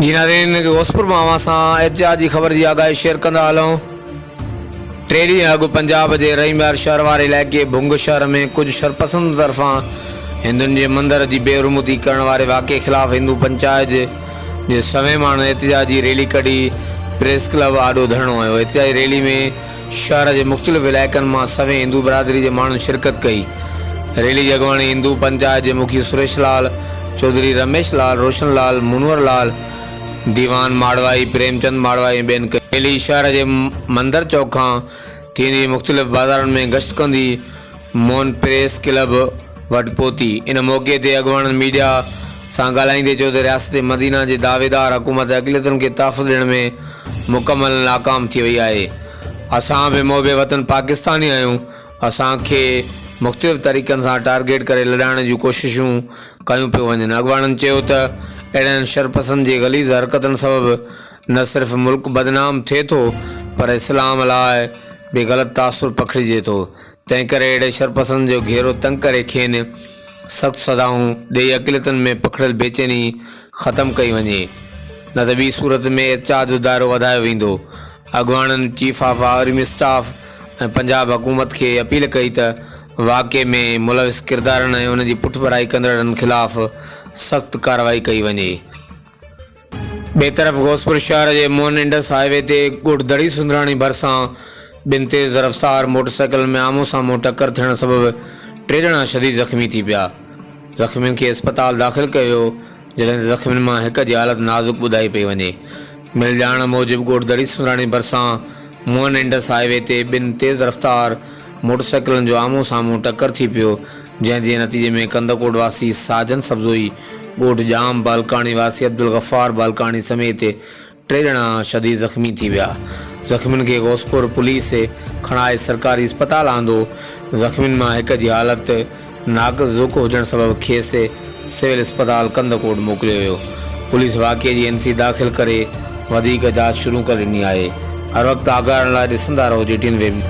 जी नाज़रीन, गोसपुर मां सां एहतियात जी ख़बर जी आगाही शेयर कंदा हलूं। 3 ॾींहं अॻु पंजाब जे रहीमयार शहर वारे इलाइक़े भुंग शहर में कुझु शरपसंद तरफ़ां हिंदुनि जे मंदर जी बेरुमती करण वारे वाक़े ख़िलाफ़ हिंदू पंचायत जे सवें माण्हुनि एहतिजाज जी रैली कढी प्रेस क्लब आॾो धरणो आयो। एहतिजाजी रैली में शहर जे मुख़्तलिफ़ इलाइक़नि मां सवें हिंदू बिरादरी जे माण्हुनि शिरकत कई। रैली जी अॻुवाणी हिंदू पंचायत जे मुखी सुरेश लाल, चौधरी रमेश लाल, रोशन लाल, मुनवर लाल, दीवान माड़वाई, प्रेमचंद माड़वाई ऐं ॿियनि कई। रैली शहर जे मंदर चौक खां थींदी मुख़्तलिफ़ बाज़ारनि में गश्त कंदी मोन प्रेस क्लब वटि पहुती। इन मौक़े ते अॻुवाणनि मीडिया सां ॻाल्हाईंदे चयो त रियासत मदीना जे दावेदार हुकूमत अक़लियतुनि खे तहफ़ुज़ ॾियण में मुकमल नाकाम थी वई आहे। असां बि मोबे वतन पाकिस्तानी आहियूं। असांखे मुख़्तलिफ़ तरीक़नि सां टारगेट करे लॾाइण जूं कोशिशूं कयूं पियूं वञनि। अॻुवाणनि चयो त अहिड़नि शरपसंद जे ग़लीज़ हरकतुनि सबबि न सिर्फ़ु मुल्क बदनाम थिए थो पर इस्लाम लाइ बि ग़लति तासुर पखिड़िजे थो। तंहिं करे अहिड़े शरपसंद जो घेरो तंग करे खेनि सख़्तु सज़ाऊं ॾेई अक़लियतुनि में पखिड़ियल बेचैनी ख़तमु कई वञे, न त ॿी सूरत में एहतिजाज जो दाइरो वधायो वेंदो। अॻुवाणनि चीफ ऑफ आर्मी स्टाफ ऐं पंजाब हुकूमत खे अपील कई त वाक़े में मुलविस किरदारनि ऐं उन जी पुठिभराई कंदड़नि ख़िलाफ़ सख़्तु कार्रवाई कई वञे। ॿिए तरफ़ गोसपुर शहर जे मोहन इंडस हाईवे ते ॻोठ दड़ी सुंदराणी भरिसां ॿिनि तेज़ रफ़्तार मोटरसाइकिल में आम्हूं साम्हूं टकर थियण सबबि 3 ॼणा शदीद ज़ख़्मी थी पिया। ज़ख़्मियुनि खे अस्पताल दाख़िल कयो, जॾहिं त ज़ख़्मियुनि मां हिक जी हालत नाज़ुक ॿुधाई पई वञे। मिल ॼाण मूजिबि ॻोठ दड़ी सुंदराणी भरिसां मोहन इंडस हाईवे ते 2 तेज़ रफ़्तार मोटरसाइकिलुनि जो आम्हूं साम्हूं टकर थी पियो, जंहिं जे नतीजे में कंदकोट वासी साजन सब्ज़ोई, ॻोठ जाम बालकाणी वासी अब्दुल गफ़ार बालकाणी समेत 3 ॼणा शदीद ज़ख़्मी थी विया। ज़ख़्मियुनि खे गोसपुर पुलिस खणाए सरकारी अस्पताल आंदो। ज़ख़्मियुनि मां हिक जी हालत नाक़ुज़ हुजण सबबि खेसि सिविल अस्पताल कंदकोट मोकिलियो वियो। पुलिस वाक़े जी NC दाख़िल करे वधीक जांच शुरू करे ॾिनी आहे। हर वक़्तु आगाहण लाइ ॾिसंदा रहो JTN वेब।